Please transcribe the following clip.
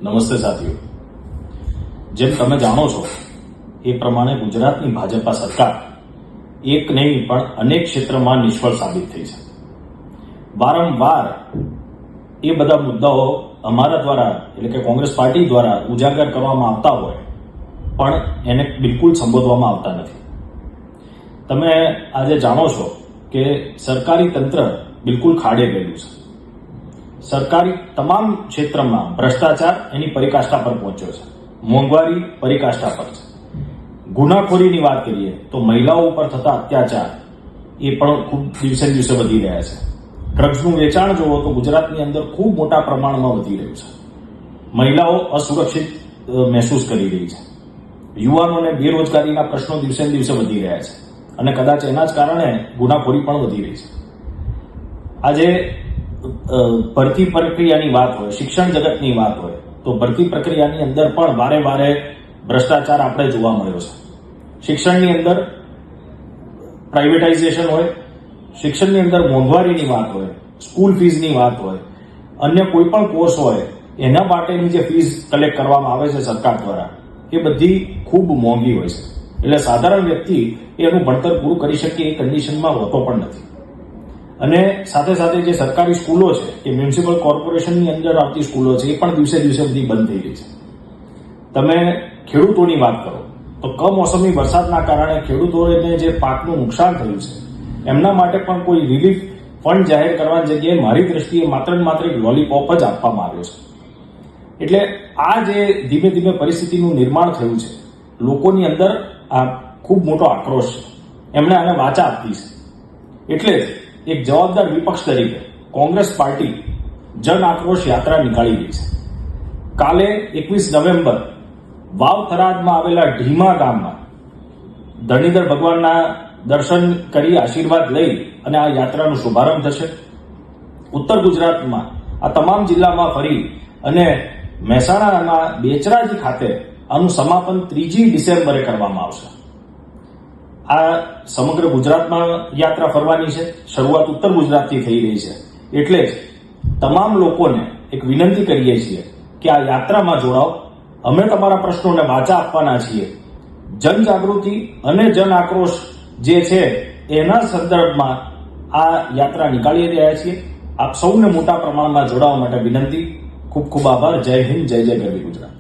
નમસ્તે સાથીઓ, જેમ તમે જાણો છો એ પ્રમાણે ગુજરાતની ભાજપા સરકાર એક નહીં પણ અનેક ક્ષેત્રમાં નિષ્ફળ સાબિત થઈ છે. વારંવાર એ બધા મુદ્દાઓ અમારા દ્વારા એટલે કે કોંગ્રેસ પાર્ટી દ્વારા ઉજાગર કરવામાં આવતા હોય પણ એને બિલકુલ સંબોધવામાં આવતા નથી. તમે આજે જાણો છો કે સરકારી તંત્ર બિલકુલ ખાડે ગયેલું છે. સરકારી તમામ ક્ષેત્રમાં ભ્રષ્ટાચાર એની પરિકાષ્ઠા પર પહોંચ્યો છે. મોંઘવારી પરિકાષ્ઠા પર છે. ગુનાખોરીની વાત કરીએ તો મહિલાઓ ઉપર થતા અત્યાચાર એ પણ ખૂબ દિવસે દિવસે વધી રહ્યા છે. ડ્રગ્સનું વેચાણ જોવો તો ગુજરાતની અંદર ખૂબ મોટા પ્રમાણમાં વધી રહ્યું છે. મહિલાઓ અસુરક્ષિત મહેસૂસ કરી રહી છે. યુવાનોને બેરોજગારીના પ્રશ્નો દિવસે દિવસે વધી રહ્યા છે અને કદાચ એના જ કારણે ગુનાખોરી પણ વધી રહી છે. આજે ભરતી પ્રક્રિયાની વાત હોય, શિક્ષણ જગતની વાત હોય તો ભરતી પ્રક્રિયાની અંદર પણ વારે વારે ભ્રષ્ટાચાર આપણે જોવા મળ્યો છે. શિક્ષણની અંદર પ્રાઇવેટાઇઝેશન હોય, શિક્ષણની અંદર મોંઘવારીની વાત હોય, સ્કૂલ ફીઝની વાત હોય, અન્ય કોઈ પણ કોર્સ હોય એના માટેની જે ફીઝ કલેક્ટ કરવામાં આવે છે સરકાર દ્વારા એ બધી ખૂબ મોંઘી હોય છે. એટલે સાધારણ વ્યક્તિ એનું ભણતર પૂરું કરી શકે એ કન્ડિશનમાં હોતો પણ નથી. અને સાથે સાથે જે સરકારી સ્કૂલો છે કે મ્યુનિસિપલ કોર્પોરેશનની અંદર આવતી સ્કૂલો છે એ પણ દિવસે દિવસે બધી બંધ થઈ રહી છે. તમે ખેડૂતોની વાત કરો તો કમોસમી વરસાદના કારણે ખેડૂતોને જે પાકનું નુકસાન થયું છે એમના માટે પણ કોઈ રિલીફ ફંડ જાહેર કરવાની જગ્યાએ મારી દ્રષ્ટિએ માત્ર ને માત્ર એક લોલીપોપ જ આપવામાં આવ્યો છે. એટલે આ જે ધીમે ધીમે પરિસ્થિતિનું નિર્માણ થયું છે, લોકોની અંદર આ ખૂબ મોટો આક્રોશ છે. એમણે આને વાચા આપી છે. એટલે એક જવાબદાર વિપક્ષ તરીકે કોંગ્રેસ પાર્ટી જન આક્રોશ યાત્રા નીકાળી રહી છે. કાલે 21 નવેમ્બર વાવ થરાદમાં આવેલા ઢીમા ગામમાં ધરણીધર ભગવાનના દર્શન કરી આશીર્વાદ લઈ અને આ યાત્રાનો શુભારંભ થશે. ઉત્તર ગુજરાતમાં આ તમામ જિલ્લામાં ફરી અને મહેસાણાના બેચરાજી ખાતે આનું સમાપન 3 ડિસેમ્બરે કરવામાં આવશે. આ સમગ્ર ગુજરાતમાં યાત્રા ફરવાની છે. શરૂઆત ઉત્તર ગુજરાતથી થઈ રહી છે. એટલે જ તમામ લોકોને એક વિનંતી કરીએ છીએ કે આ યાત્રામાં જોડાઓ. અમે તમારા પ્રશ્નોને વાચા આપવાના છીએ. જનજાગૃતિ અને જન આક્રોશ જે છે એના સંદર્ભમાં આ યાત્રા નીકાળી રહ્યા છીએ. આપ સૌને મોટા પ્રમાણમાં જોડાવા માટે વિનંતી. ખૂબ ખૂબ આભાર. જય હિન્દ, જય જય ગરવી ગુજરાત.